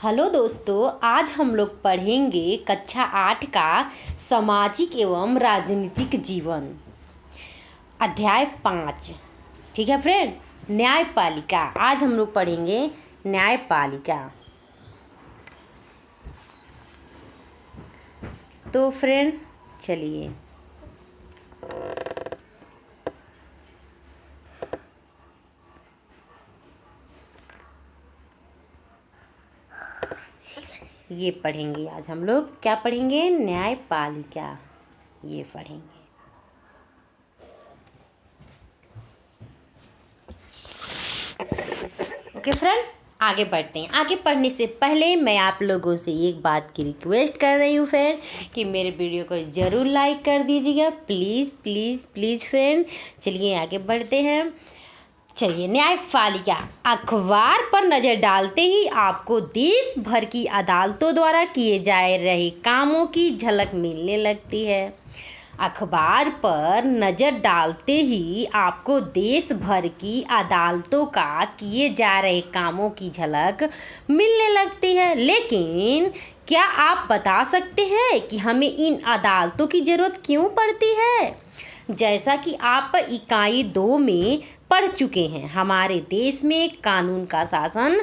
Hello दोस्तों, आज हम लोग पढ़ेंगे कक्षा 8 का सामाजिक एवं राजनीतिक जीवन, अध्याय 5। ठीक है फ्रेंड। न्यायपालिका। आज हम लोग पढ़ेंगे न्यायपालिका। तो फ्रेंड चलिए, ये पढ़ेंगे। आज हम लोग क्या पढ़ेंगे? न्यायपालिका। ये पढ़ेंगे। ओके फ्रेंड, आगे बढ़ते हैं। आगे पढ़ने से पहले मैं आप लोगों से एक बात की रिक्वेस्ट कर रही हूँ फ्रेंड, कि मेरे वीडियो को ज़रूर लाइक कर दीजिएगा। Please please please friend. चलिए आगे बढ़ते हैं। चलिए, न्यायपालिका। अखबार पर नज़र डालते ही आपको देश भर की अदालतों द्वारा किए जा रहे कामों की झलक मिलने लगती है। अखबार पर नज़र डालते ही आपको देश भर की अदालतों का किए जा रहे कामों की झलक मिलने लगती है। लेकिन क्या आप बता सकते हैं कि हमें इन अदालतों की ज़रूरत क्यों पड़ती है? जैसा कि आप इकाई 2 में पढ़ चुके हैं, हमारे देश में कानून का शासन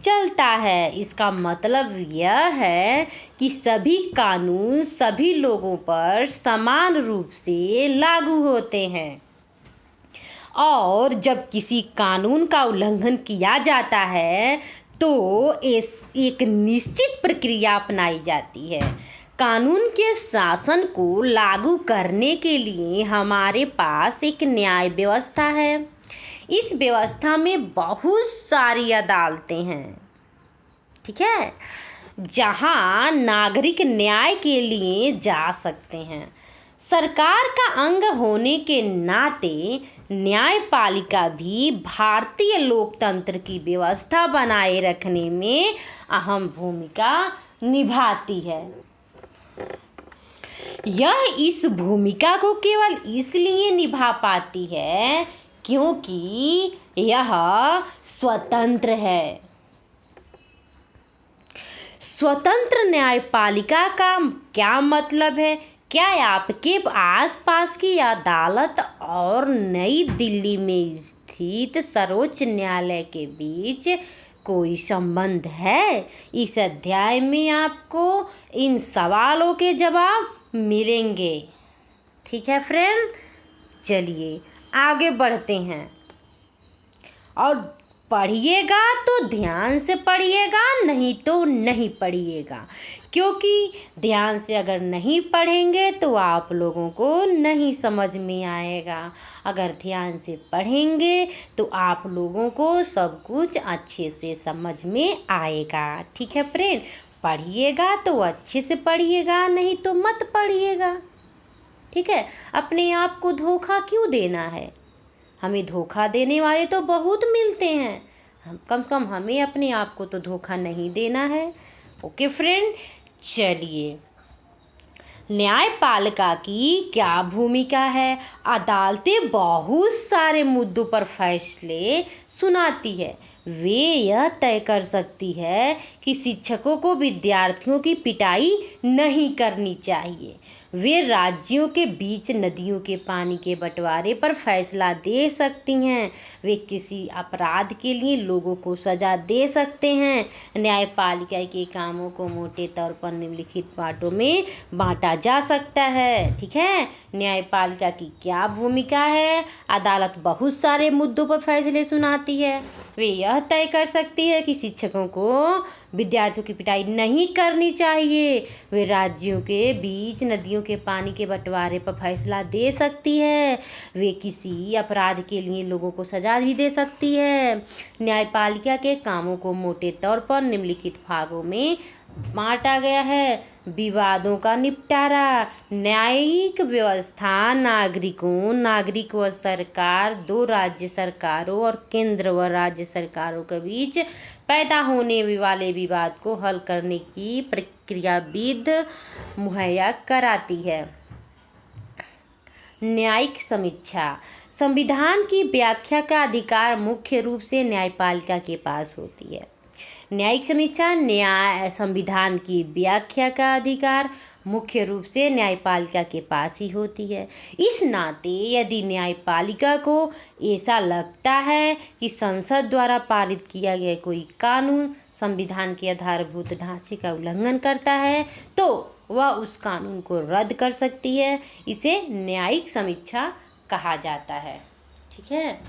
चलता है। इसका मतलब यह है कि सभी कानून सभी लोगों पर समान रूप से लागू होते हैं, और जब किसी कानून का उल्लंघन किया जाता है तो एक निश्चित प्रक्रिया अपनाई जाती है। कानून के शासन को लागू करने के लिए हमारे पास एक न्याय व्यवस्था है। इस व्यवस्था में बहुत सारी अदालतें हैं, ठीक है, जहां नागरिक न्याय के लिए जा सकते हैं। सरकार का अंग होने के नाते न्यायपालिका भी भारतीय लोकतंत्र की व्यवस्था बनाए रखने में अहम भूमिका निभाती है। यह इस भूमिका को केवल इसलिए निभा पाती है क्योंकि यह स्वतंत्र है। स्वतंत्र न्यायपालिका का क्या मतलब है? क्या आपके आसपास की अदालत और नई दिल्ली में स्थित सर्वोच्च न्यायालय के बीच कोई संबंध है? इस अध्याय में आपको इन सवालों के जवाब मिलेंगे। ठीक है फ्रेंड, चलिए आगे बढ़ते हैं। और पढ़िएगा तो ध्यान से पढ़िएगा, नहीं तो नहीं पढ़िएगा, क्योंकि ध्यान से अगर नहीं पढ़ेंगे तो आप लोगों को नहीं समझ में आएगा। अगर ध्यान से पढ़ेंगे तो आप लोगों को सब कुछ अच्छे से समझ में आएगा। ठीक है फ्रेंड, पढ़िएगा तो अच्छे से पढ़िएगा, नहीं तो मत पढ़िएगा। ठीक है, अपने आप को धोखा क्यों देना है? हमें धोखा देने वाले तो बहुत मिलते हैं, हम कम से कम हमें अपने आप को तो धोखा नहीं देना है। ओके फ्रेंड, चलिए, न्यायपालिका की क्या भूमिका है? अदालतें बहुत सारे मुद्दों पर फैसले सुनाती है। वे यह तय कर सकती है कि शिक्षकों को विद्यार्थियों की पिटाई नहीं करनी चाहिए। वे राज्यों के बीच नदियों के पानी के बंटवारे पर फैसला दे सकती हैं। वे किसी अपराध के लिए लोगों को सजा दे सकते हैं। न्यायपालिका के कामों को मोटे तौर पर निम्नलिखित पार्टों में बांटा जा सकता है। ठीक है, न्यायपालिका की क्या भूमिका है? अदालत बहुत सारे मुद्दों पर फैसले सुनाती है। वे यह तय कर सकती है कि शिक्षकों को विद्यार्थियों की पिटाई नहीं करनी चाहिए। वे राज्यों के बीच नदियों के पानी के बंटवारे पर फैसला दे सकती है। वे किसी अपराध के लिए लोगों को सजा भी दे सकती है। न्यायपालिका के कामों को मोटे तौर पर निम्नलिखित भागों में बांटा गया है। विवादों का निपटारा। न्यायिक व्यवस्था नागरिक व सरकार, 2 राज्य सरकारों और केंद्र व राज्य सरकारों के बीच पैदा होने वाले विवाद को हल करने की प्रक्रिया विधि मुहैया कराती है। न्यायिक समीक्षा। संविधान की व्याख्या का अधिकार मुख्य रूप से न्यायपालिका के पास होती है। न्यायिक समीक्षा न्याय संविधान की व्याख्या का अधिकार मुख्य रूप से न्यायपालिका के पास ही होती है। इस नाते यदि न्यायपालिका को ऐसा लगता है कि संसद द्वारा पारित किया गया कोई कानून संविधान के आधारभूत ढांचे का उल्लंघन करता है तो वह उस कानून को रद्द कर सकती है। इसे न्यायिक समीक्षा कहा जाता है। ठीक है।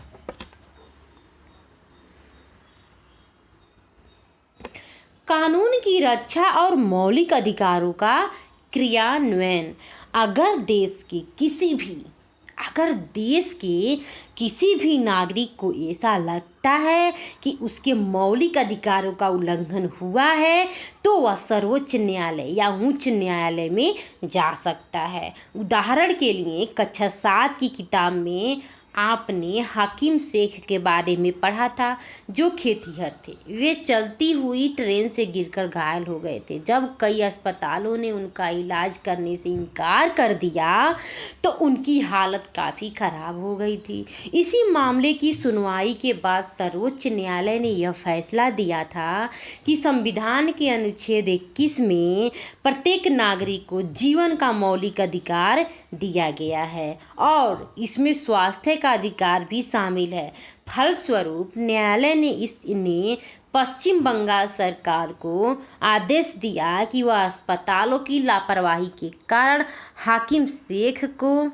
कानून की रक्षा और मौलिक अधिकारों का क्रियान्वयन। अगर देश के किसी भी नागरिक को ऐसा लगता है कि उसके मौलिक अधिकारों का उल्लंघन हुआ है तो वह सर्वोच्च न्यायालय या उच्च न्यायालय में जा सकता है। उदाहरण के लिए कक्षा 7 की किताब में आपने हकीम शेख के बारे में पढ़ा था, जो खेतिहर थे। वे चलती हुई ट्रेन से गिरकर घायल हो गए थे। जब कई अस्पतालों ने उनका इलाज करने से इनकार कर दिया तो उनकी हालत काफ़ी खराब हो गई थी। इसी मामले की सुनवाई के बाद सर्वोच्च न्यायालय ने यह फैसला दिया था कि संविधान के अनुच्छेद 21 में प्रत्येक नागरिक को जीवन का मौलिक अधिकार दिया गया है और इसमें स्वास्थ्य का अधिकार भी शामिल है। फलस्वरूप न्यायालय ने पश्चिम बंगाल सरकार को आदेश दिया कि वह अस्पतालों की लापरवाही के कारण हाकिम शेख को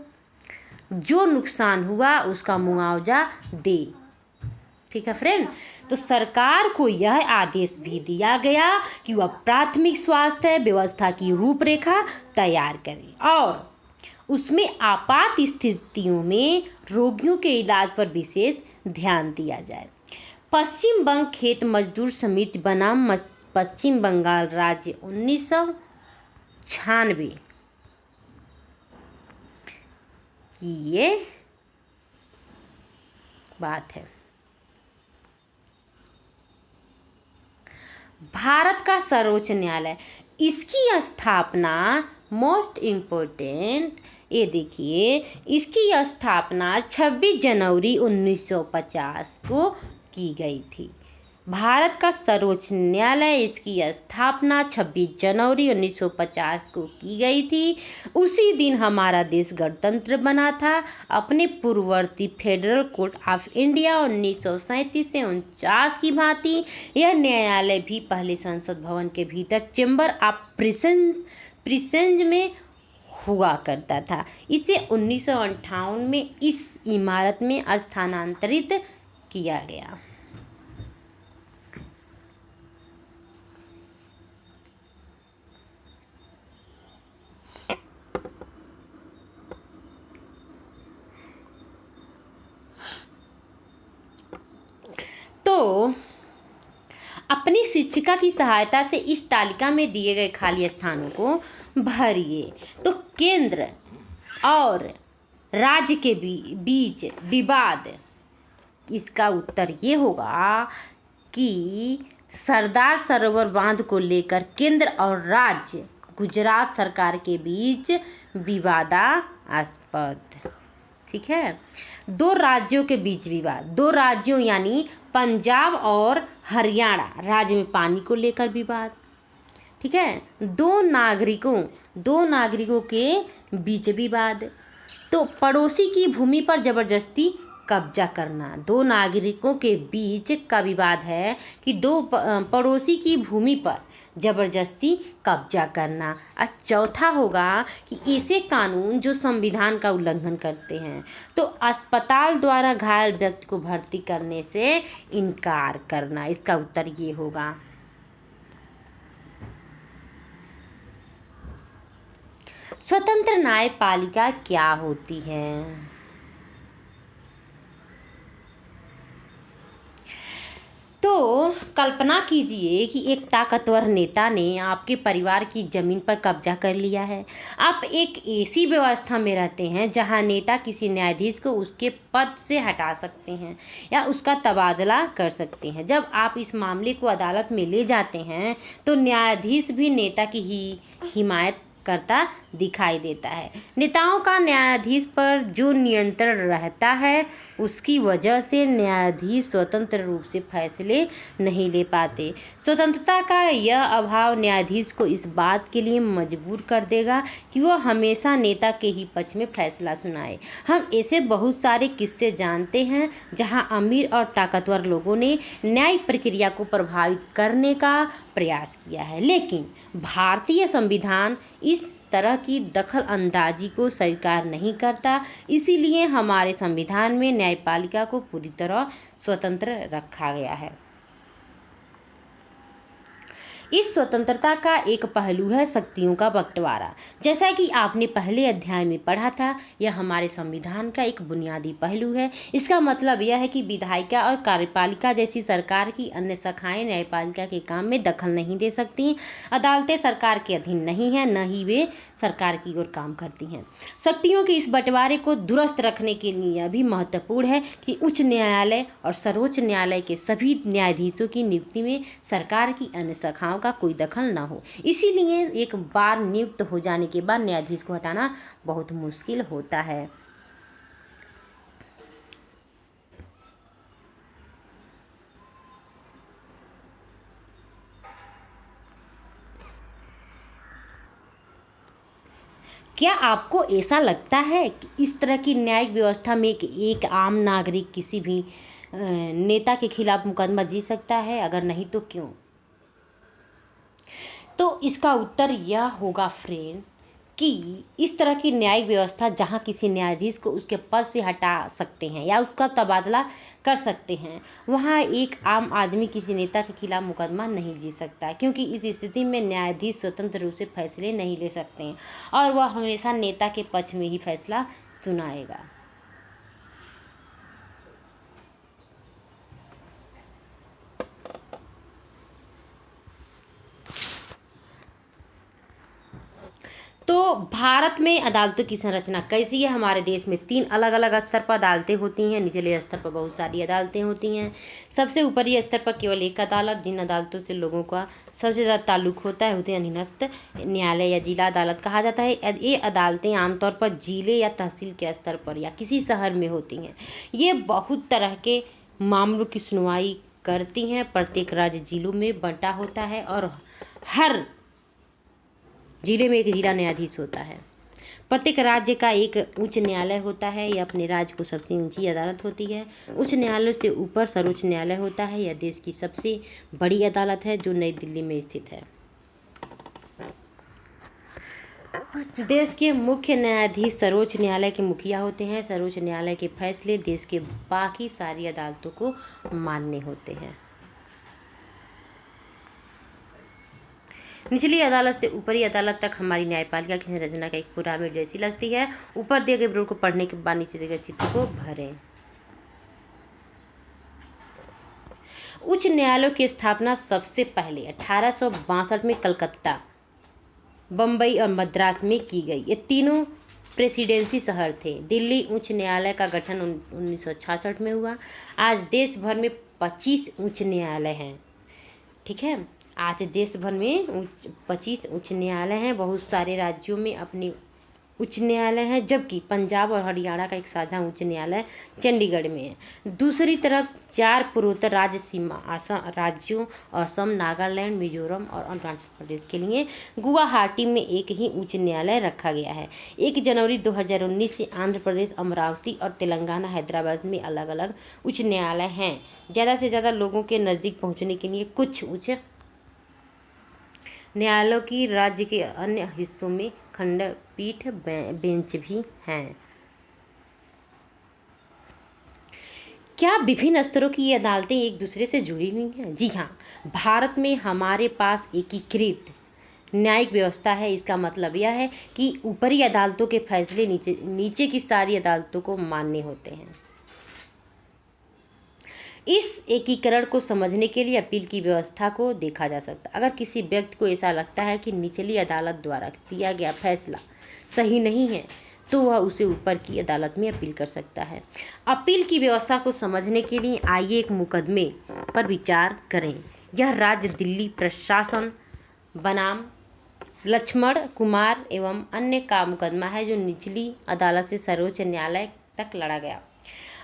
जो नुकसान हुआ उसका मुआवजा दे। ठीक है फ्रेंड। तो सरकार को यह आदेश भी दिया गया कि वह प्राथमिक स्वास्थ्य व्यवस्था की रूपरेखा तैयार करे और उसमें आपात स्थितियों में रोगियों के इलाज पर विशेष ध्यान दिया जाए। पश्चिम बंग खेत मजदूर समिति बनाम पश्चिम बंगाल राज्य 1996 की ये बात है। भारत का सर्वोच्च न्यायालय, इसकी स्थापना मोस्ट इम्पोर्टेंट, ये देखिए, इसकी स्थापना 26 जनवरी 1950 को की गई थी। भारत का सर्वोच्च न्यायालय, इसकी स्थापना 26 जनवरी 1950 को की गई थी। उसी दिन हमारा देश गणतंत्र बना था। अपने पूर्ववर्ती फेडरल कोर्ट ऑफ इंडिया 1937 से 49 की भांति यह न्यायालय भी पहले संसद भवन के भीतर चेंबर ऑफ प्रिसेंज में हुआ करता था। इसे 1958 में इस इमारत में स्थानांतरित किया गया। तो अपनी शिक्षिका की सहायता से इस तालिका में दिए गए खाली स्थानों को भरिए। तो केंद्र और राज्य के बीच विवाद, इसका उत्तर ये होगा कि सरदार सरोवर बांध को लेकर केंद्र और राज्य गुजरात सरकार के बीच विवादास्पद। ठीक है। दो राज्यों के बीच विवाद, दो राज्यों यानी पंजाब और हरियाणा राज्य में पानी को लेकर विवाद। ठीक है। दो नागरिकों के बीच विवाद। तो पड़ोसी की भूमि पर जबरदस्ती कब्जा करना, दो नागरिकों के बीच का विवाद है कि दो पड़ोसी की भूमि पर जबरदस्ती कब्जा करना। और चौथा होगा कि ऐसे कानून जो संविधान का उल्लंघन करते हैं। तो अस्पताल द्वारा घायल व्यक्ति को भर्ती करने से इनकार करना, इसका उत्तर ये होगा। स्वतंत्र न्यायपालिका क्या होती है? तो कल्पना कीजिए कि एक ताकतवर नेता ने आपके परिवार की जमीन पर कब्जा कर लिया है। आप एक ऐसी व्यवस्था में रहते हैं जहां नेता किसी न्यायाधीश को उसके पद से हटा सकते हैं या उसका तबादला कर सकते हैं। जब आप इस मामले को अदालत में ले जाते हैं तो न्यायाधीश भी नेता की हिमायत करता दिखाई देता है। नेताओं का न्यायाधीश पर जो नियंत्रण रहता है उसकी वजह से न्यायाधीश स्वतंत्र रूप से फैसले नहीं ले पाते। स्वतंत्रता का यह अभाव न्यायाधीश को इस बात के लिए मजबूर कर देगा कि वो हमेशा नेता के ही पक्ष में फैसला सुनाए। हम ऐसे बहुत सारे किस्से जानते हैं जहां अमीर और ताकतवर लोगों ने न्याय प्रक्रिया को प्रभावित करने का प्रयास किया है, लेकिन भारतीय संविधान इस तरह की दखल अंदाजी को स्वीकार नहीं करता। इसीलिए हमारे संविधान में न्यायपालिका को पूरी तरह स्वतंत्र रखा गया है। इस स्वतंत्रता का एक पहलू है शक्तियों का बंटवारा। जैसा कि आपने पहले अध्याय में पढ़ा था, यह हमारे संविधान का एक बुनियादी पहलू है। इसका मतलब यह है कि विधायिका और कार्यपालिका जैसी सरकार की अन्य शाखाएं न्यायपालिका के काम में दखल नहीं दे सकती। अदालतें सरकार के अधीन नहीं हैं, न ही वे सरकार की ओर काम करती हैं। शक्तियों के इस बंटवारे को दुरुस्त रखने के लिए यह भी महत्वपूर्ण है कि उच्च न्यायालय और सर्वोच्च न्यायालय के सभी न्यायाधीशों की नियुक्ति में सरकार की अन्य शाखाओं का कोई दखल न हो। इसीलिए एक बार नियुक्त हो जाने के बाद न्यायाधीश को हटाना बहुत मुश्किल होता है। क्या आपको ऐसा लगता है कि इस तरह की न्यायिक व्यवस्था में एक आम नागरिक किसी भी नेता के खिलाफ मुकदमा जीत सकता है? अगर नहीं तो क्यों? तो इसका उत्तर यह होगा फ्रेंड कि इस तरह की न्यायिक व्यवस्था जहां किसी न्यायाधीश को उसके पद से हटा सकते हैं या उसका तबादला कर सकते हैं, वहां एक आम आदमी किसी नेता के खिलाफ मुकदमा नहीं जीत सकता, क्योंकि इस स्थिति में न्यायाधीश स्वतंत्र रूप से फैसले नहीं ले सकते हैं और वह हमेशा नेता के पक्ष में ही फैसला सुनाएगा। तो भारत में अदालतों की संरचना कैसी है? हमारे देश में 3 अलग अलग स्तर पर अदालतें होती हैं। निचले स्तर पर बहुत सारी अदालतें होती हैं। सबसे ऊपरी स्तर पर केवल एक अदालत, जिन अदालतों से लोगों का सबसे ज़्यादा ताल्लुक होता है, उसे अधीनस्थ न्यायालय या जिला अदालत कहा जाता है। ये अदालतें आमतौर पर जिले या तहसील के स्तर पर या किसी शहर में होती हैं। ये बहुत तरह के मामलों की सुनवाई करती हैं। प्रत्येक राज्य जिलों में बंटा होता है और हर जिले में एक जिला न्यायाधीश होता है। प्रत्येक राज्य का एक उच्च न्यायालय होता है। यह अपने राज्य को सबसे ऊंची अदालत होती है। उच्च न्यायालय से ऊपर सर्वोच्च न्यायालय होता है। यह देश की सबसे बड़ी अदालत है जो नई दिल्ली में स्थित है। देश के मुख्य न्यायाधीश सर्वोच्च न्यायालय के मुखिया होते हैं। सर्वोच्च न्यायालय के फैसले देश के बाकी सारी अदालतों को मान्य होते हैं। निचली अदालत से ऊपरी अदालत तक हमारी न्यायपालिका की संरचना का एक पिरामिड जैसी लगती है। ऊपर दिए गए विवरण को पढ़ने के बाद नीचे दिए गए चित्र को भरें। उच्च न्यायालयों की स्थापना सबसे पहले 1862 में कलकत्ता, बम्बई और मद्रास में की गई। ये तीनों प्रेसिडेंसी शहर थे। दिल्ली उच्च न्यायालय का गठन 1966 में हुआ। आज देश भर में 25 उच्च न्यायालय हैं। ठीक है, आज देश भर में 25 उच्च न्यायालय हैं। बहुत सारे राज्यों में अपने उच्च न्यायालय हैं, जबकि पंजाब और हरियाणा का एक साझा उच्च न्यायालय चंडीगढ़ में है। दूसरी तरफ 4 पूर्वोत्तर राज्य सीमा राज्यों असम, नागालैंड, मिजोरम और अरुणाचल प्रदेश के लिए गुवाहाटी में एक ही उच्च न्यायालय रखा गया है। 1 जनवरी 2019 से आंध्र प्रदेश, अमरावती और तेलंगाना, हैदराबाद में अलग अलग उच्च न्यायालय हैं। ज़्यादा से ज़्यादा लोगों के नज़दीक पहुँचने के लिए कुछ उच्च न्यायालयों की राज्य के अन्य हिस्सों में खंडपीठ बेंच भी हैं। क्या विभिन्न स्तरों की ये अदालतें एक दूसरे से जुड़ी हुई हैं? जी हाँ, भारत में हमारे पास एकीकृत न्यायिक व्यवस्था है। इसका मतलब यह है कि ऊपरी अदालतों के फैसले नीचे की सारी अदालतों को मान्य होते हैं। इस एकीकरण को समझने के लिए अपील की व्यवस्था को देखा जा सकता है। अगर किसी व्यक्ति को ऐसा लगता है कि निचली अदालत द्वारा दिया गया फैसला सही नहीं है, तो वह उसे ऊपर की अदालत में अपील कर सकता है। अपील की व्यवस्था को समझने के लिए आइए एक मुकदमे पर विचार करें। यह राज्य दिल्ली प्रशासन बनाम लक्ष्मण कुमार एवं अन्य का मुकदमा है जो निचली अदालत से सर्वोच्च न्यायालय तक लड़ा गया।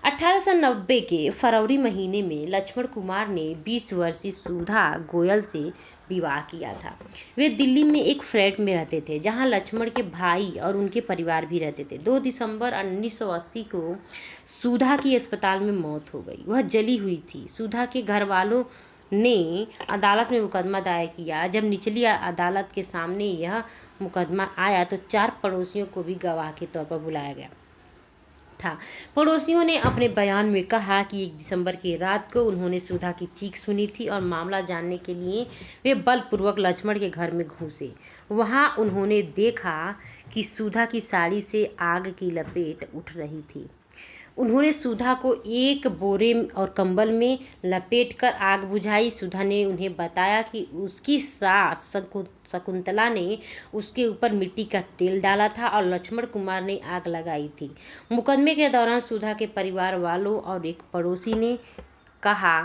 1890 के फरवरी महीने में लक्ष्मण कुमार ने 20 वर्षीय सुधा गोयल से विवाह किया था। वे दिल्ली में एक फ्लैट में रहते थे जहां लक्ष्मण के भाई और उनके परिवार भी रहते थे। 2 दिसंबर 1980 को सुधा की अस्पताल में मौत हो गई। वह जली हुई थी। सुधा के घर वालों ने अदालत में मुकदमा दायर किया। जब निचली अदालत के सामने यह मुकदमा आया तो 4 पड़ोसियों को भी गवाह के तौर पर बुलाया गया था। पड़ोसियों ने अपने बयान में कहा कि 1 दिसंबर की रात को उन्होंने सुधा की चीख सुनी थी और मामला जानने के लिए वे बलपूर्वक लक्ष्मण के घर में घुसे। वहां उन्होंने देखा कि सुधा की साड़ी से आग की लपेट उठ रही थी। उन्होंने सुधा को एक बोरे और कंबल में लपेटकर आग बुझाई। सुधा ने उन्हें बताया कि उसकी सास शकुंतला ने उसके ऊपर मिट्टी का तेल डाला था और लक्ष्मण कुमार ने आग लगाई थी। मुकदमे के दौरान सुधा के परिवार वालों और एक पड़ोसी ने कहा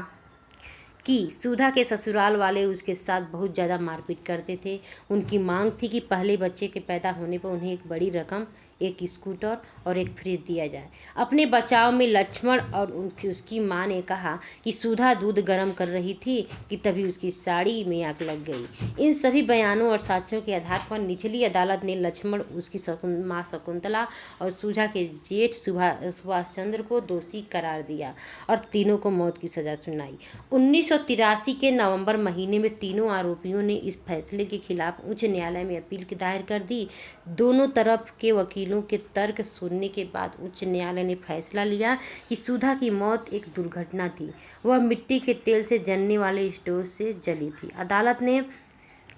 कि सुधा के ससुराल वाले उसके साथ बहुत ज़्यादा मारपीट करते थे। उनकी मांग थी कि पहले बच्चे के पैदा होने पर उन्हें एक बड़ी रकम, एक स्कूटर और एक फ्रिज दिया जाए। अपने बचाव में लक्ष्मण और उसकी मां ने कहा कि सुधा दूध गर्म कर रही थी कि तभी उसकी साड़ी में आग लग गई। इन सभी बयानों और साक्ष्यों के आधार पर निचली अदालत ने लक्ष्मण, उसकी मां शकुंतला और सुधा के जेठ सुभाष चंद्र को दोषी करार दिया और तीनों को मौत की सजा सुनाई। 1983 के नवंबर महीने में तीनों आरोपियों ने इस फैसले के खिलाफ उच्च न्यायालय में अपील दायर कर दी। दोनों तरफ के वकीलों के तर्क सुनने के बाद उच्च न्यायालय ने फैसला लिया कि सुधा की मौत एक दुर्घटना थी। वह मिट्टी के तेल से जलने वाले स्टोव से जली थी। अदालत ने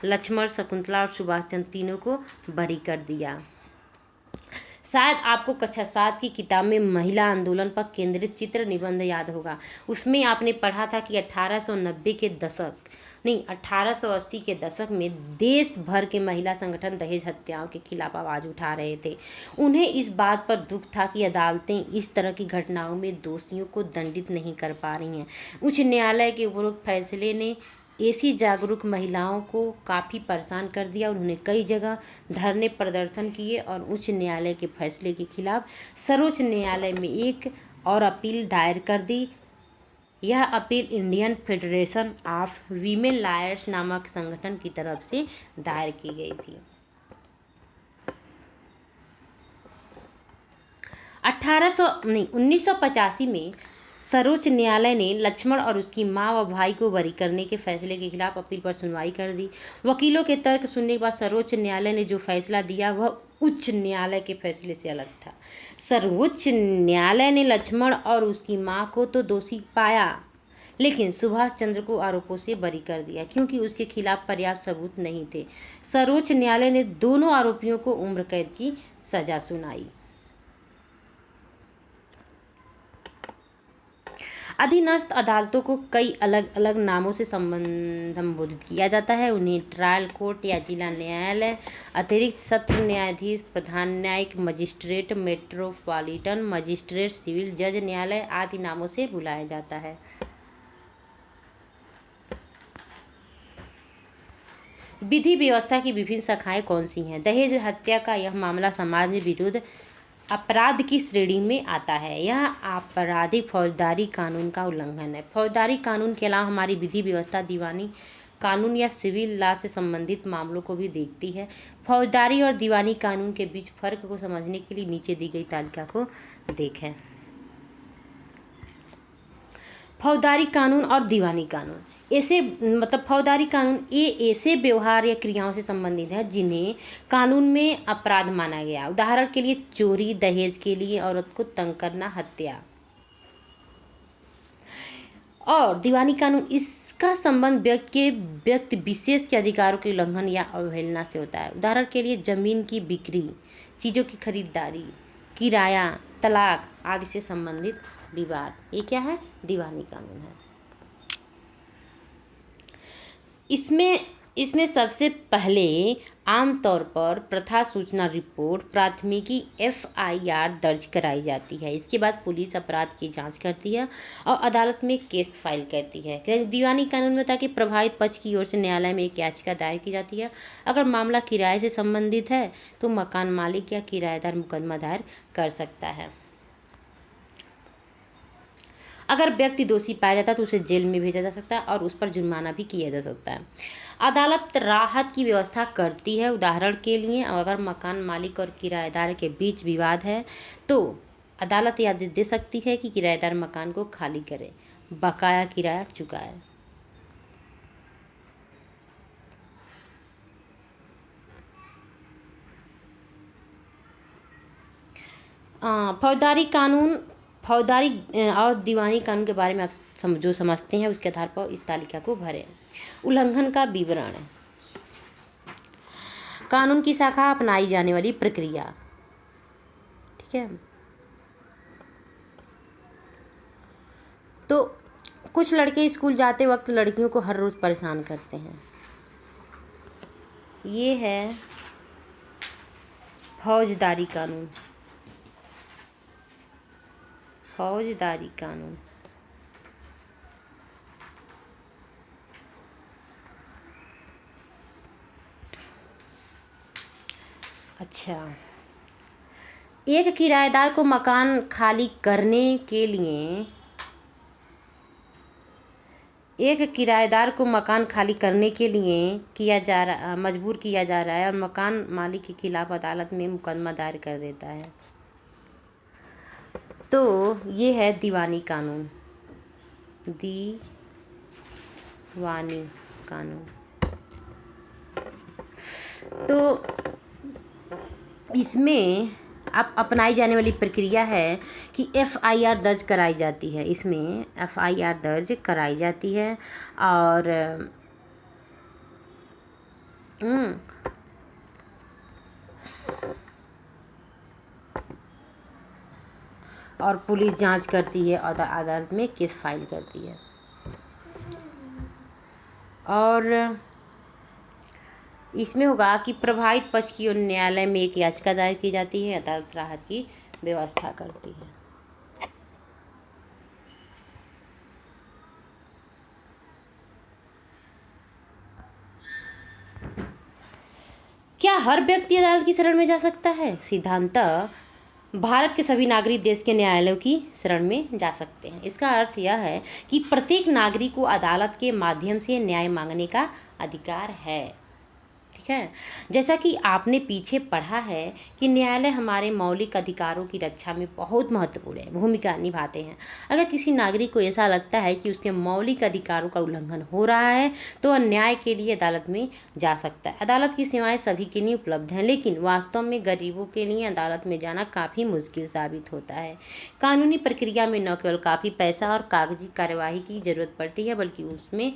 लक्ष्मण, शकुंतला और सुभाष चंद्र तीनों को बरी कर दिया। शायद आपको कक्षा 7 की किताब में महिला आंदोलन पर केंद्रित चित्र निबंध याद होगा। उसमें आपने पढ़ा था कि 1880 के दशक में देश भर के महिला संगठन दहेज हत्याओं के खिलाफ आवाज़ उठा रहे थे। उन्हें इस बात पर दुख था कि अदालतें इस तरह की घटनाओं में दोषियों को दंडित नहीं कर पा रही हैं। उच्च न्यायालय के उपरोक्त फैसले ने ऐसी जागरूक महिलाओं को काफ़ी परेशान कर दिया। उन्होंने कई जगह धरने प्रदर्शन किए और उच्च न्यायालय के फैसले के खिलाफ सर्वोच्च न्यायालय में एक और अपील दायर कर दी। यह appeal Indian federation of women lawyers नामक संगठन की तरफ से दायर की गई थी। 1985 में सर्वोच्च न्यायालय ने लक्ष्मण और उसकी मां व भाई को बरी करने के फैसले के खिलाफ अपील पर सुनवाई कर दी। वकीलों के तर्क सुनने के बाद सर्वोच्च न्यायालय ने जो फैसला दिया वह उच्च न्यायालय के फैसले से अलग था। सर्वोच्च न्यायालय ने लक्ष्मण और उसकी मां को तो दोषी पाया, लेकिन सुभाष चंद्र को आरोपों से बरी कर दिया क्योंकि उसके खिलाफ पर्याप्त सबूत नहीं थे। सर्वोच्च न्यायालय ने दोनों आरोपियों को उम्र कैद की सजा सुनाई। अधीनस्थ अदालतों को कई अलग अलग नामों से संबोधित किया जाता है। उन्हें ट्रायल कोर्ट या जिला न्यायालय, अतिरिक्त सत्र न्यायाधीश, प्रधान न्यायिक मजिस्ट्रेट, मेट्रोपॉलिटन मजिस्ट्रेट, सिविल जज न्यायालय आदि नामों से बुलाया जाता है। विधि व्यवस्था की विभिन्न शाखाएं कौन सी हैं? दहेज हत्या का यह मामला समाज में विरुद्ध अपराध की श्रेणी में आता है। यह आपराधिक फौजदारी कानून का उल्लंघन है। फौजदारी कानून के अलावा हमारी विधि व्यवस्था दीवानी कानून या सिविल लॉ से संबंधित मामलों को भी देखती है। फौजदारी और दीवानी कानून के बीच फर्क को समझने के लिए नीचे दी गई तालिका को देखें। फौजदारी कानून और दीवानी कानून फौजदारी कानून ये ऐसे व्यवहार या क्रियाओं से संबंधित है जिन्हें कानून में अपराध माना गया। उदाहरण के लिए चोरी, दहेज के लिए औरत को तंग करना, हत्या। और दीवानी कानून, इसका संबंध व्यक्ति विशेष के अधिकारों के उल्लंघन या अवहेलना से होता है। उदाहरण के लिए जमीन की बिक्री, चीज़ों की खरीदारी, किराया, तलाक आदि से संबंधित विवाद। ये क्या है? दीवानी कानून है। इसमें सबसे पहले आमतौर पर प्रथा सूचना रिपोर्ट प्राथमिकी FIR दर्ज कराई जाती है। इसके बाद पुलिस अपराध की जांच करती है और अदालत में केस फाइल करती है। दीवानी कानून में होता है कि प्रभावित पक्ष की ओर से न्यायालय में एक याचिका दायर की जाती है। अगर मामला किराए से संबंधित है तो मकान मालिक या किराएदार मुकदमा दायर कर सकता है। अगर व्यक्ति दोषी पाया जाता है तो उसे जेल में भेजा जा सकता है और उस पर जुर्माना भी किया जा सकता है। अदालत राहत की व्यवस्था करती है। उदाहरण के लिए अगर मकान मालिक और किराएदार के बीच विवाद है तो अदालत यह आदेश दे सकती है कि किराएदार मकान को खाली करे, बकाया किराया चुकाए। फौजदारी और दीवानी कानून के बारे में आप जो समझते हैं उसके आधार पर इस तालिका को भरें। उल्लंघन का विवरण, कानून की शाखा अपनाई जाने वाली प्रक्रिया, ठीक है। तो कुछ लड़के स्कूल जाते वक्त लड़कियों को हर रोज परेशान करते हैं। ये है फौजदारी कानून। फौजदारी कानून अच्छा, एक किराएदार को मकान खाली करने के लिए मजबूर किया जा रहा है और मकान मालिक के खिलाफ अदालत में मुकदमा दायर कर देता है। तो ये है दीवानी कानून। दीवानी कानून तो इसमें अब अपनाई जाने वाली प्रक्रिया है कि FIR दर्ज कराई जाती है। इसमें FIR दर्ज कराई जाती है और पुलिस जांच करती है और अदालत में केस फाइल करती है। और इसमें होगा कि प्रभावित पक्ष की ओर न्यायालय में एक याचिका दायर की जाती है। अदालत राहत की व्यवस्था करती है। क्या हर व्यक्ति अदालत की शरण में जा सकता है? सिद्धांतः भारत के सभी नागरिक देश के न्यायालयों की शरण में जा सकते हैं। इसका अर्थ यह है कि प्रत्येक नागरिक को अदालत के माध्यम से न्याय मांगने का अधिकार है, ठीक है। जैसा कि आपने पीछे पढ़ा है कि न्यायालय हमारे मौलिक अधिकारों की रक्षा में बहुत महत्वपूर्ण भूमिका निभाते हैं। अगर किसी नागरिक को ऐसा लगता है कि उसके मौलिक अधिकारों का उल्लंघन हो रहा है तो वह न्याय के लिए अदालत में जा सकता है। अदालत की सेवाएं सभी के लिए उपलब्ध हैं, लेकिन वास्तव में गरीबों के लिए अदालत में जाना काफ़ी मुश्किल साबित होता है। कानूनी प्रक्रिया में न केवल काफ़ी पैसा और कागजी कार्यवाही की जरूरत पड़ती है, बल्कि उसमें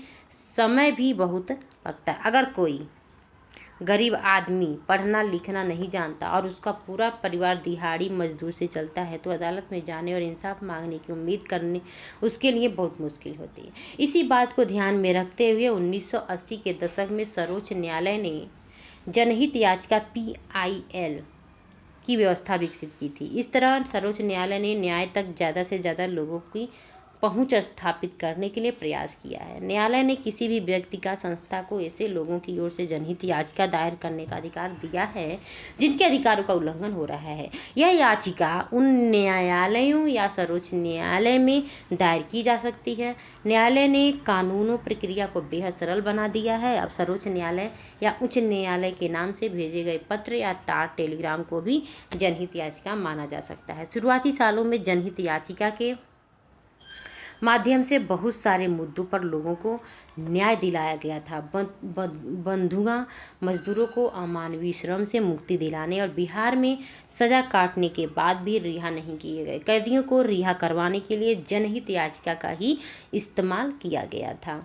समय भी बहुत लगता है। अगर कोई गरीब आदमी पढ़ना लिखना नहीं जानता और उसका पूरा परिवार दिहाड़ी मजदूर से चलता है तो अदालत में जाने और इंसाफ मांगने की उम्मीद करने उसके लिए बहुत मुश्किल होती है। इसी बात को ध्यान में रखते हुए 1980 के दशक में सर्वोच्च न्यायालय ने जनहित याचिका PIL की व्यवस्था विकसित की थी। इस तरह सर्वोच्च न्यायालय ने न्याय तक ज़्यादा से ज़्यादा लोगों की पहुंच स्थापित करने के लिए प्रयास किया है। न्यायालय ने किसी भी व्यक्ति का संस्था को ऐसे लोगों की ओर से जनहित याचिका दायर करने का अधिकार दिया है जिनके अधिकारों का उल्लंघन हो रहा है। यह याचिका उन न्यायालयों या सर्वोच्च न्यायालय में दायर की जा सकती है। न्यायालय ने कानूनों प्रक्रिया को बेहद सरल बना दिया है। अब सर्वोच्च न्यायालय या उच्च न्यायालय के नाम से भेजे गए पत्र या तार टेलीग्राम को भी जनहित याचिका माना जा सकता है। शुरुआती सालों में जनहित याचिका के माध्यम से बहुत सारे मुद्दों पर लोगों को न्याय दिलाया गया था। बंधुआ मजदूरों को अमानवीय श्रम से मुक्ति दिलाने और बिहार में सजा काटने के बाद भी रिहा नहीं किए गए कैदियों को रिहा करवाने के लिए जनहित याचिका का ही इस्तेमाल किया गया था।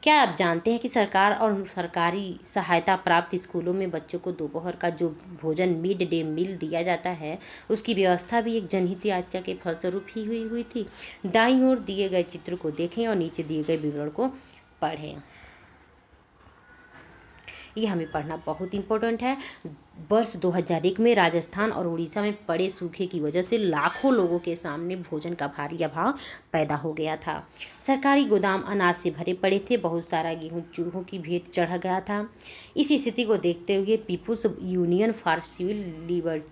क्या आप जानते हैं कि सरकार और सरकारी सहायता प्राप्त स्कूलों में बच्चों को दोपहर का जो भोजन मिड डे मील दिया जाता है उसकी व्यवस्था भी एक जनहित याचिका के फलस्वरूप ही हुई थी। दाईं ओर दिए गए चित्र को देखें और नीचे दिए गए विवरण को पढ़ें। ये हमें पढ़ना बहुत इम्पोर्टेंट है। वर्ष 2001 में राजस्थान और उड़ीसा में पड़े सूखे की वजह से लाखों लोगों के सामने भोजन का भारी अभाव पैदा हो गया था। सरकारी गोदाम अनाज से भरे पड़े थे, बहुत सारा गेहूं चूहों की भेंट चढ़ गया था। इस स्थिति को देखते हुए People's Union for Civil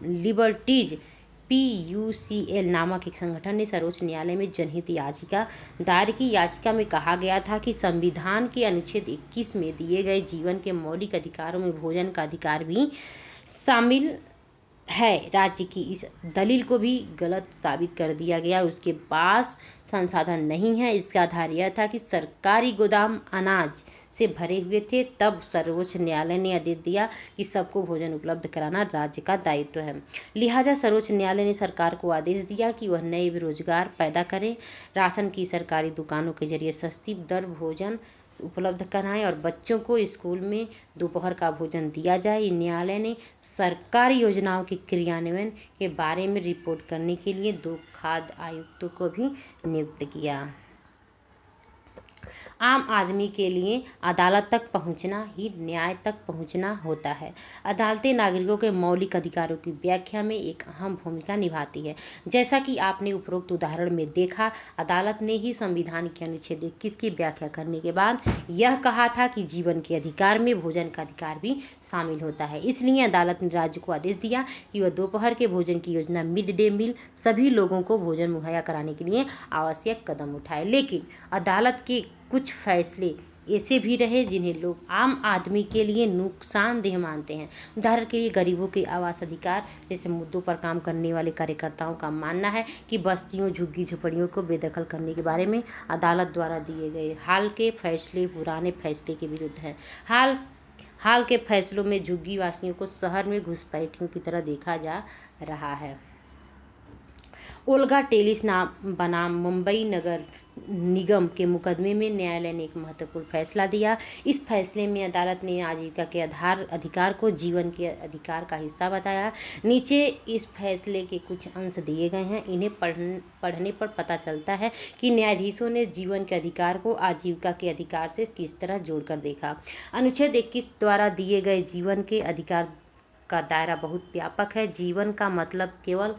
Liberties PUCL नामक एक संगठन ने सर्वोच्च न्यायालय में जनहित याचिका दायर की। याचिका में कहा गया था कि संविधान के अनुच्छेद 21 में दिए गए जीवन के मौलिक अधिकारों में भोजन का अधिकार भी शामिल है। राज्य की इस दलील को भी गलत साबित कर दिया गया। उसके पास संसाधन नहीं है। इसका आधार यह था कि सरकारी गोदाम अनाज से भरे हुए थे। तब सर्वोच्च न्यायालय ने आदेश दिया कि सबको भोजन उपलब्ध कराना राज्य का दायित्व है। लिहाजा सर्वोच्च न्यायालय ने सरकार को आदेश दिया कि वह नए रोजगार पैदा करे, राशन की सरकारी दुकानों के जरिए सस्ती दर भोजन उपलब्ध कराएं और बच्चों को स्कूल में दोपहर का भोजन दिया जाए। न्यायालय ने सरकारी योजनाओं के क्रियान्वयन के बारे में रिपोर्ट करने के लिए 2 खाद्य आयुक्तों को भी नियुक्त किया। आम आदमी के लिए अदालत तक पहुंचना ही न्याय तक पहुंचना होता है। अदालतें नागरिकों के मौलिक अधिकारों की व्याख्या में एक अहम भूमिका निभाती है। जैसा कि आपने उपरोक्त उदाहरण में देखा, अदालत ने ही संविधान के अनुच्छेद 21 की व्याख्या करने के बाद यह कहा था कि जीवन के अधिकार में भोजन का अधिकार भी शामिल होता है। इसलिए अदालत ने राज्य को आदेश दिया कि वह दोपहर के भोजन की योजना मिड डे मील सभी लोगों को भोजन मुहैया कराने के लिए आवश्यक कदम उठाए। लेकिन अदालत के कुछ फैसले ऐसे भी रहे जिन्हें लोग आम आदमी के लिए नुकसानदेह मानते हैं। उदाहरण के लिए गरीबों के आवास अधिकार जैसे मुद्दों पर काम करने वाले कार्यकर्ताओं का मानना है कि बस्तियों झुग्गी झोपड़ियों को बेदखल करने के बारे में अदालत द्वारा दिए गए हाल के फैसले पुराने फैसले के विरुद्ध हैं। हाल के फैसलों में झुग्गी वासियों को शहर में घुसपैठियों की तरह देखा जा रहा है। ओल्गा टेलिस नाम बनाम मुंबई नगर निगम के मुकदमे में न्यायालय ने एक महत्वपूर्ण फैसला दिया। इस फैसले में अदालत ने आजीविका के अधिकार को जीवन के अधिकार का हिस्सा बताया। नीचे इस फैसले के कुछ अंश दिए गए हैं। इन्हें पढ़ने पर पता चलता है कि न्यायाधीशों ने जीवन के अधिकार को आजीविका के अधिकार से किस तरह जोड़कर देखा। अनुच्छेद 21 द्वारा दिए गए जीवन के अधिकार का दायरा बहुत व्यापक है। जीवन का मतलब केवल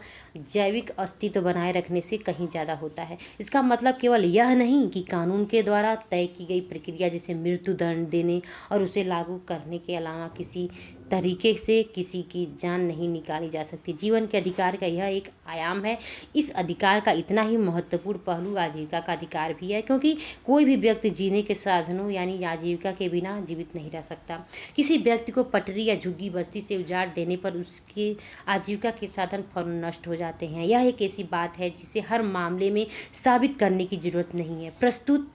जैविक अस्तित्व बनाए रखने से कहीं ज़्यादा होता है। इसका मतलब केवल यह नहीं कि कानून के द्वारा तय की गई प्रक्रिया जैसे मृत्यु दंड देने और उसे लागू करने के अलावा किसी तरीके से किसी की जान नहीं निकाली जा सकती। जीवन के अधिकार का यह एक आयाम है। इस अधिकार का इतना ही महत्वपूर्ण पहलू आजीविका का अधिकार भी है, क्योंकि कोई भी व्यक्ति जीने के साधनों यानी आजीविका के बिना जीवित नहीं रह सकता। किसी व्यक्ति को पटरी या झुग्गी बस्ती से उजाड़ देने पर उसके आजीविका के साधन फौरन नष्ट हो जाते हैं। यह एक ऐसी बात है जिसे हर मामले में साबित करने की जरूरत नहीं है। प्रस्तुत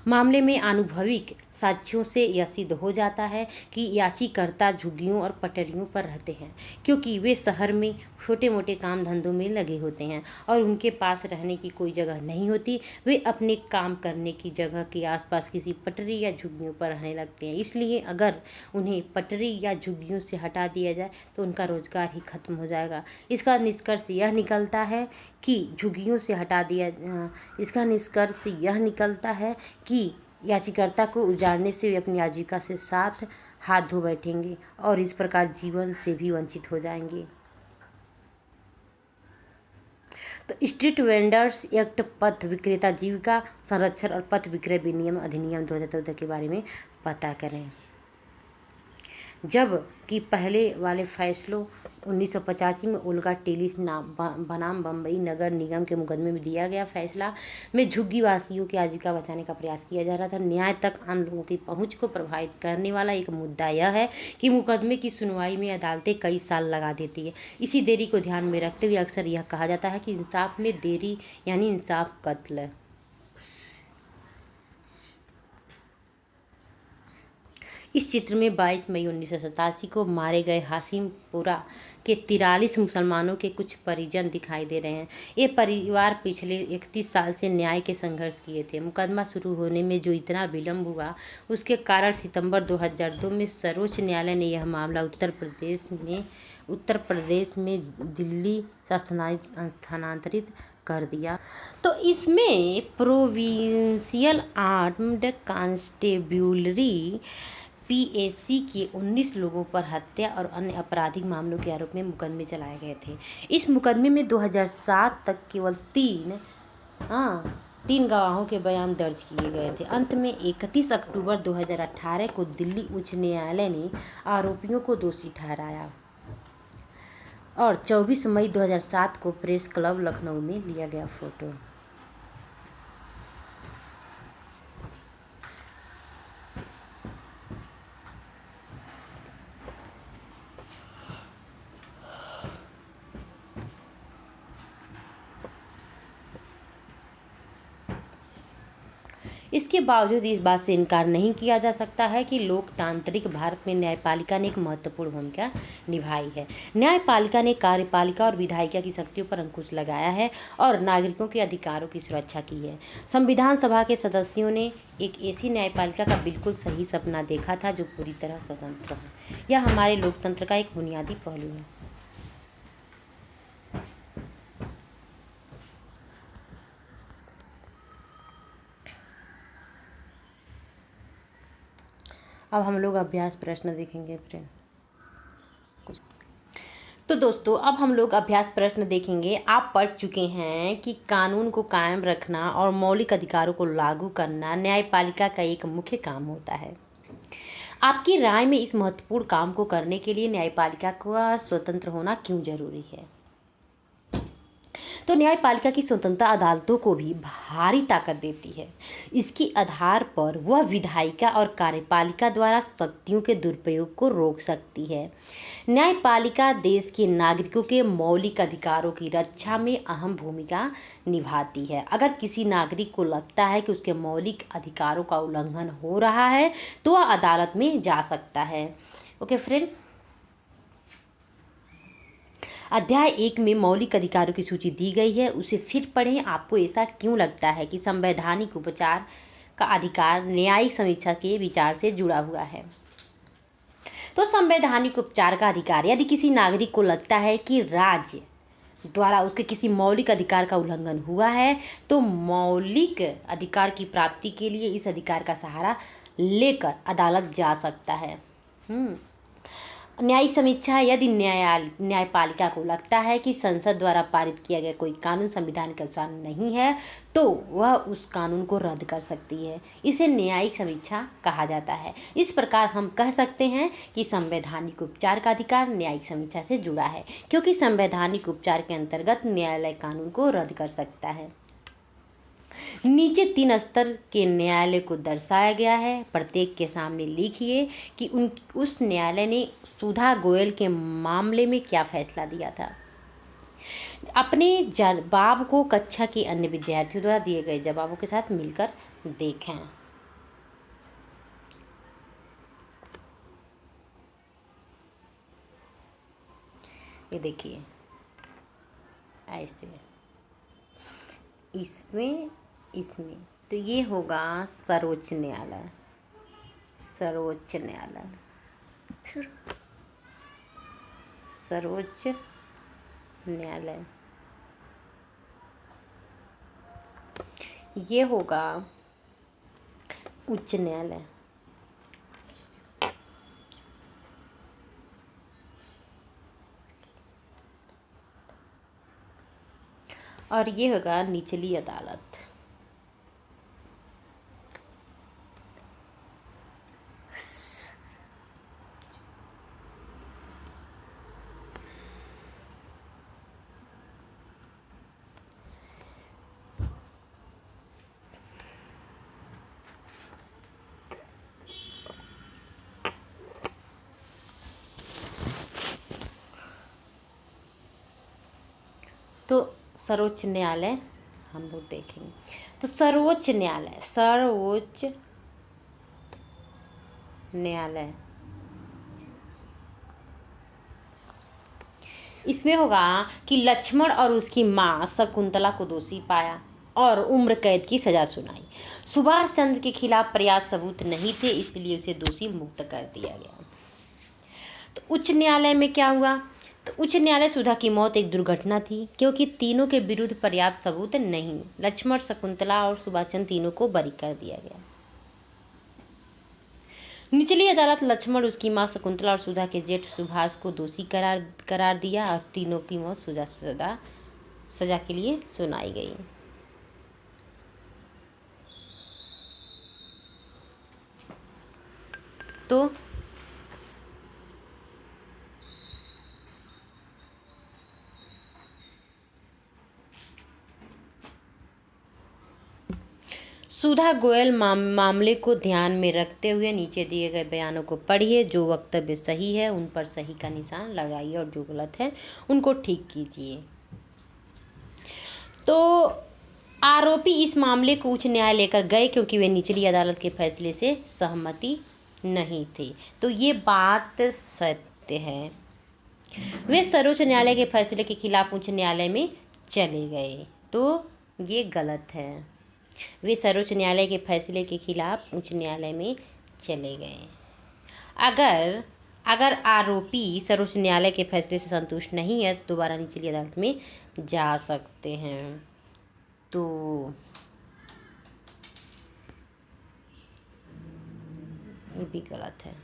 मामले में आनुभविक साक्ष्यों से यह सिद्ध हो जाता है कि याचिकाकर्ता झुग्गियों और पटरियों पर रहते हैं, क्योंकि वे शहर में छोटे मोटे काम धंधों में लगे होते हैं और उनके पास रहने की कोई जगह नहीं होती। वे अपने काम करने की जगह के आसपास किसी पटरी या झुग्गियों पर रहने लगते हैं। इसलिए अगर उन्हें पटरी या झुग्गियों से हटा दिया जाए तो उनका रोजगार ही खत्म हो जाएगा। इसका निष्कर्ष यह निकलता है कि याचिकाकर्ता को उजाड़ने से वे अपनी आजीविका से साथ हाथ धो बैठेंगे और इस प्रकार जीवन से भी वंचित हो जाएंगे। तो स्ट्रीट वेंडर्स एक्ट, पथ विक्रेता जीविका संरक्षण और पथ विक्रय विनियम अधिनियम 2014 के बारे में पता करें। जब कि पहले वाले फैसलों 1985 में ओल्गा टेलिस बनाम बम्बई नगर निगम के मुकदमे में दिया गया फैसला में झुग्गी वासियों की आजीविका बचाने का प्रयास किया जा रहा था। न्याय तक आम लोगों की पहुंच को प्रभावित करने वाला एक मुद्दा यह है कि मुकदमे की सुनवाई में अदालतें कई साल लगा देती है। इसी देरी को ध्यान में रखते हुए अक्सर यह कहा जाता है कि इंसाफ में देरी यानी इंसाफ कत्ल। इस चित्र में 22 मई 1987 को मारे गए हाशिमपुरा के 43 मुसलमानों के कुछ परिजन दिखाई दे रहे हैं। ये परिवार पिछले 31 साल से न्याय के संघर्ष किए थे। मुकदमा शुरू होने में जो इतना विलम्ब हुआ उसके कारण सितंबर 2002 में सर्वोच्च न्यायालय ने यह मामला उत्तर प्रदेश में दिल्ली स्थानांतरित कर दिया। तो इसमें प्रोविंशियल आर्म्ड कांस्टेब्युलरी पीएसी के 19 लोगों पर हत्या और अन्य आपराधिक मामलों के आरोप में मुकदमे चलाए गए थे। इस मुकदमे में 2007 तक केवल तीन गवाहों के बयान दर्ज किए गए थे। अंत में 31 अक्टूबर 2018 को दिल्ली उच्च न्यायालय ने आरोपियों को दोषी ठहराया और 24 मई 2007 को प्रेस क्लब लखनऊ में लिया गया फोटो। इसके बावजूद इस बात से इनकार नहीं किया जा सकता है कि लोकतांत्रिक भारत में न्यायपालिका ने एक महत्वपूर्ण भूमिका निभाई है। न्यायपालिका ने कार्यपालिका और विधायिका की शक्तियों पर अंकुश लगाया है और नागरिकों के अधिकारों की सुरक्षा की है। संविधान सभा के सदस्यों ने एक ऐसी न्यायपालिका का बिल्कुल सही सपना देखा था जो पूरी तरह स्वतंत्र हो। यह हमारे लोकतंत्र का एक बुनियादी पहलू है। अब हम लोग अभ्यास प्रश्न देखेंगे फ्रेंड। तो दोस्तों अब हम लोग अभ्यास प्रश्न देखेंगे। आप पढ़ चुके हैं कि कानून को कायम रखना और मौलिक अधिकारों को लागू करना न्यायपालिका का एक मुख्य काम होता है। आपकी राय में इस महत्वपूर्ण काम को करने के लिए न्यायपालिका का स्वतंत्र होना क्यों जरूरी है? तो न्यायपालिका की स्वतंत्रता अदालतों को भी भारी ताकत देती है। इसके आधार पर वह विधायिका और कार्यपालिका द्वारा शक्तियों के दुरुपयोग को रोक सकती है। न्यायपालिका देश के नागरिकों के मौलिक अधिकारों की रक्षा में अहम भूमिका निभाती है। अगर किसी नागरिक को लगता है कि उसके मौलिक अधिकारों का उल्लंघन हो रहा है तो वह अदालत में जा सकता है। ओके फ्रेंड, अध्याय 1 में मौलिक अधिकारों की सूची दी गई है, उसे फिर पढ़ें। आपको ऐसा क्यों लगता है कि संवैधानिक उपचार का अधिकार न्यायिक समीक्षा के विचार से जुड़ा हुआ है? तो संवैधानिक उपचार का अधिकार, यदि किसी नागरिक को लगता है कि राज्य द्वारा उसके किसी मौलिक अधिकार का उल्लंघन हुआ है तो मौलिक अधिकार की प्राप्ति के लिए इस अधिकार का सहारा लेकर अदालत जा सकता है। न्यायिक समीक्षा, यदि न्यायपालिका को लगता है कि संसद द्वारा पारित किया गया कोई कानून संविधान के अनुसार नहीं है तो वह उस कानून को रद्द कर सकती है। इसे न्यायिक समीक्षा कहा जाता है। इस प्रकार हम कह सकते हैं कि संवैधानिक उपचार का अधिकार न्यायिक समीक्षा से जुड़ा है, क्योंकि संवैधानिक उपचार के अंतर्गत न्यायालय कानून को रद्द कर सकता है। नीचे 3 स्तर के न्यायालय को दर्शाया गया है। प्रत्येक के सामने लिखिए कि उस न्यायालय ने सुधा गोयल के मामले में क्या फैसला दिया था। अपने जवाब को कक्षा के अन्य विद्यार्थियों द्वारा दिए गए जवाबों के साथ मिलकर देखें। ये देखिए ऐसे, इसमें तो ये होगा सर्वोच्च न्यायालय। सर्वोच्च न्यायालय ये होगा उच्च न्यायालय। और ये होगा निचली अदालत। तो सर्वोच्च न्यायालय हम लोग देखेंगे। तो सर्वोच्च न्यायालय इसमें होगा कि लक्ष्मण और उसकी मां शकुंतला को दोषी पाया और उम्र कैद की सजा सुनाई। सुभाष चंद्र के खिलाफ पर्याप्त सबूत नहीं थे, इसलिए उसे दोषी मुक्त कर दिया गया। तो उच्च न्यायालय में क्या हुआ? तो उच्च न्यायालय सुधा की मौत एक दुर्घटना थी, क्योंकि तीनों के विरुद्ध पर्याप्त सबूत नहीं। लक्ष्मण, शकुंतला और सुभाष चंद्र तीनों को बरी कर दिया गया। निचली अदालत लक्ष्मण, उसकी मां शकुंतला और सुधा के जेठ सुभाष को दोषी करार दिया और तीनों की मौत सजा के लिए सुनाई गई। तो सुधा गोयल मामले को ध्यान में रखते हुए नीचे दिए गए बयानों को पढ़िए। जो वक्तव्य सही है उन पर सही का निशान लगाइए और जो गलत है उनको ठीक कीजिए। तो आरोपी इस मामले को उच्च न्यायालय लेकर गए क्योंकि वे निचली अदालत के फैसले से सहमति नहीं थे। तो ये बात सत्य है। वे सर्वोच्च न्यायालय के फैसले के खिलाफ उच्च न्यायालय में चले गए। तो ये गलत है। वे सर्वोच्च न्यायालय के फैसले के खिलाफ उच्च न्यायालय में चले गए। अगर आरोपी सर्वोच्च न्यायालय के फैसले से संतुष्ट नहीं है तो दोबारा निचली अदालत में जा सकते हैं। तो ये भी गलत है।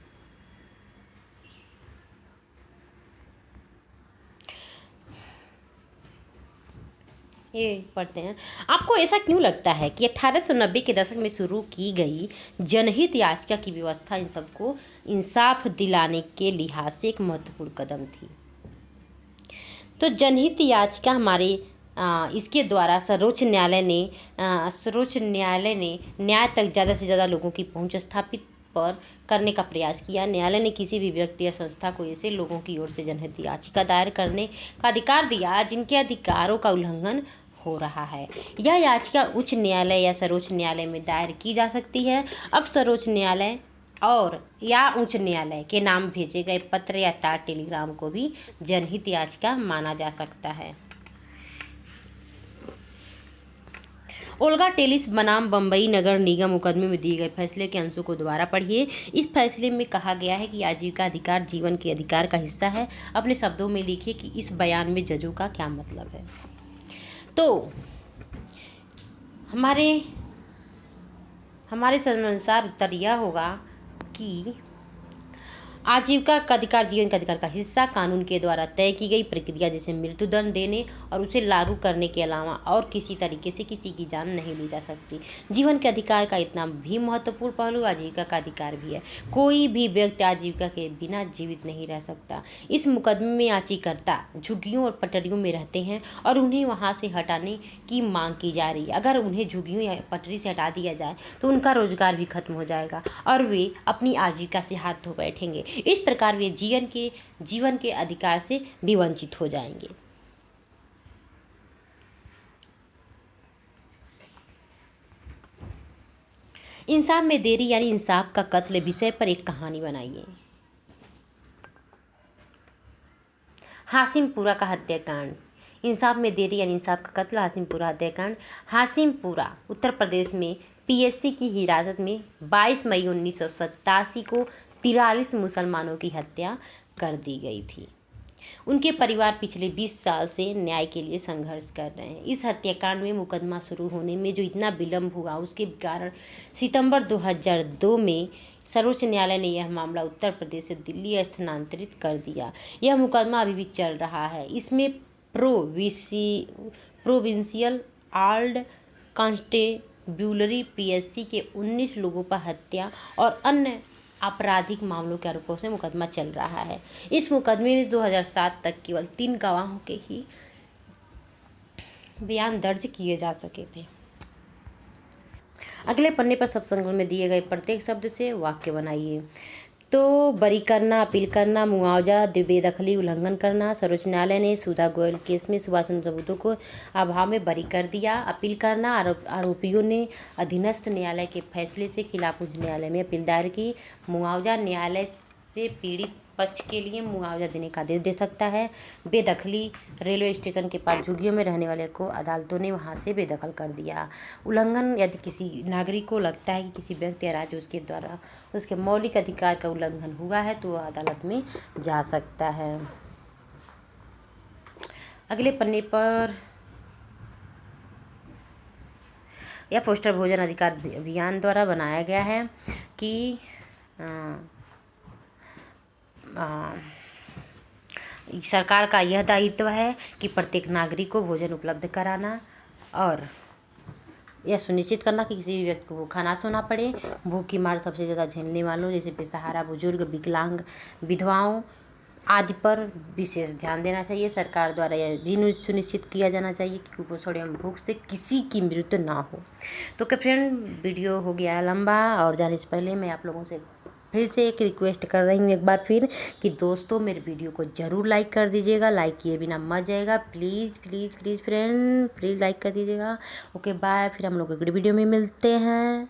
ये पढ़ते हैं। आपको ऐसा क्यों लगता है कि 1890 के दशक में शुरू की गई जनहित याचिका की व्यवस्था इन सबको इंसाफ दिलाने के लिहाज से एक महत्वपूर्ण कदम थी? तो जनहित याचिका हमारे इसके द्वारा सर्वोच्च न्यायालय ने न्याय तक ज़्यादा से ज़्यादा लोगों की पहुंच स्थापित पर करने का प्रयास किया। न्यायालय ने किसी भी व्यक्ति या संस्था को ऐसे लोगों की ओर से जनहित याचिका दायर करने का अधिकार दिया जिनके अधिकारों का उल्लंघन हो रहा है। यह याचिका उच्च न्यायालय या सर्वोच्च न्यायालय में दायर की जा सकती है। अब सर्वोच्च न्यायालय और या उच्च न्यायालय के नाम भेजे गए पत्र या तार टेलीग्राम को भी जनहित याचिका माना जा सकता है। ओल्गा टेलिस बनाम बम्बई नगर निगम मुकदमे में दिए गए फैसले के अंशों को दोबारा पढ़िए। इस फैसले में कहा गया है कि आजीविका अधिकार जीवन के अधिकार का हिस्सा है। अपने शब्दों में लिखिए कि इस बयान में जजों का क्या मतलब है। तो हमारे अनुसार उत्तर यह होगा कि आजीविका का अधिकार जीवन के अधिकार का हिस्सा कानून के द्वारा तय की गई प्रक्रिया जैसे मृत्युदंड देने और उसे लागू करने के अलावा और किसी तरीके से किसी की जान नहीं ली जा सकती। जीवन के अधिकार का इतना भी महत्वपूर्ण पहलू आजीविका का अधिकार भी है। कोई भी व्यक्ति आजीविका के बिना जीवित नहीं रह सकता। इस मुकदमे में याचिकाकर्ता झुग्गियों और पटरियों में रहते हैं और उन्हें वहाँ से हटाने की मांग की जा रही है। अगर उन्हें झुग्गियों या पटरी से हटा दिया जाए तो उनका रोजगार भी खत्म हो जाएगा और वे अपनी आजीविका से हाथ धो बैठेंगे। इस प्रकार वे जीवन के अधिकार से भी वंचित हो जाएंगे। इंसाफ में देरी यानी इंसाफ का कत्ल विषय पर एक कहानी बनाइए। हाशिमपुरा का हत्याकांड। इंसाफ में देरी यानी इंसाफ का कत्ल, हाशिमपुरा हत्याकांड। हाशिमपुरा उत्तर प्रदेश में पीएससी की हिरासत में 22 मई 1987 को 43 मुसलमानों की हत्या कर दी गई थी। उनके परिवार पिछले 20 साल से न्याय के लिए संघर्ष कर रहे हैं। इस हत्याकांड में मुकदमा शुरू होने में जो इतना विलंब हुआ उसके कारण सितंबर 2002 में सर्वोच्च न्यायालय ने यह मामला उत्तर प्रदेश से दिल्ली स्थानांतरित कर दिया। यह मुकदमा अभी भी चल रहा है। इसमें प्रोविंशियल आर्ल्ड कॉन्स्टेब्यूलरी पीएससी के 19 लोगों पर हत्या और अन्य आपराधिक मामलों के आरोपों से मुकदमा चल रहा है। इस मुकदमे में 2007 तक केवल 3 गवाहों के ही बयान दर्ज किए जा सके थे। अगले पन्ने पर सब संग्रह में दिए गए प्रत्येक शब्द से वाक्य बनाइए। तो बरी करना, अपील करना, मुआवजा, बेदखली उल्लंघन करना। सर्वोच्च न्यायालय ने सुधा गोयल केस में सुभाष चंद्र सबूतों को अभाव में बरी कर दिया। अपील करना, आरोपियों ने अधीनस्थ न्यायालय के फैसले से खिलाफ उच्च न्यायालय में अपील दायर की। मुआवजा, न्यायालय से पीड़ित पक्ष के लिए मुआवजा देने का आदेश दे सकता है। बेदखली, रेलवे स्टेशन के पास झुग्गियों में रहने वाले को अदालतों ने वहां से बेदखल कर दिया। उल्लंघन, यदि किसी नागरिक को लगता है कि किसी व्यक्ति या राज्य उसके द्वारा उसके मौलिक अधिकार का उल्लंघन हुआ है तो वह अदालत में जा सकता है। अगले पन्ने पर यह पोस्टर भोजन अधिकार अभियान द्वारा बनाया गया है कि सरकार का यह दायित्व है कि प्रत्येक नागरिक को भोजन उपलब्ध कराना और यह सुनिश्चित करना कि किसी भी व्यक्ति को भूखा ना सोना पड़े। भूख की मार सबसे ज़्यादा झेलने वालों जैसे बेसहारा, बुजुर्ग, विकलांग, विधवाओं आदि पर विशेष ध्यान देना चाहिए। सरकार द्वारा यह भी सुनिश्चित किया जाना चाहिए कि कुपोषण एवं भूख से किसी की मृत्यु ना हो। तो क्या फ्रेंड, वीडियो हो गया लंबा और जाने से पहले मैं आप लोगों से फिर से एक रिक्वेस्ट कर रही हूँ एक बार फिर कि दोस्तों मेरे वीडियो को ज़रूर लाइक कर दीजिएगा। लाइक किए बिना मत जाएगा, please please please friend, please like कर दीजिएगा। ओके बाय, फिर हम लोग अगली वीडियो में मिलते हैं।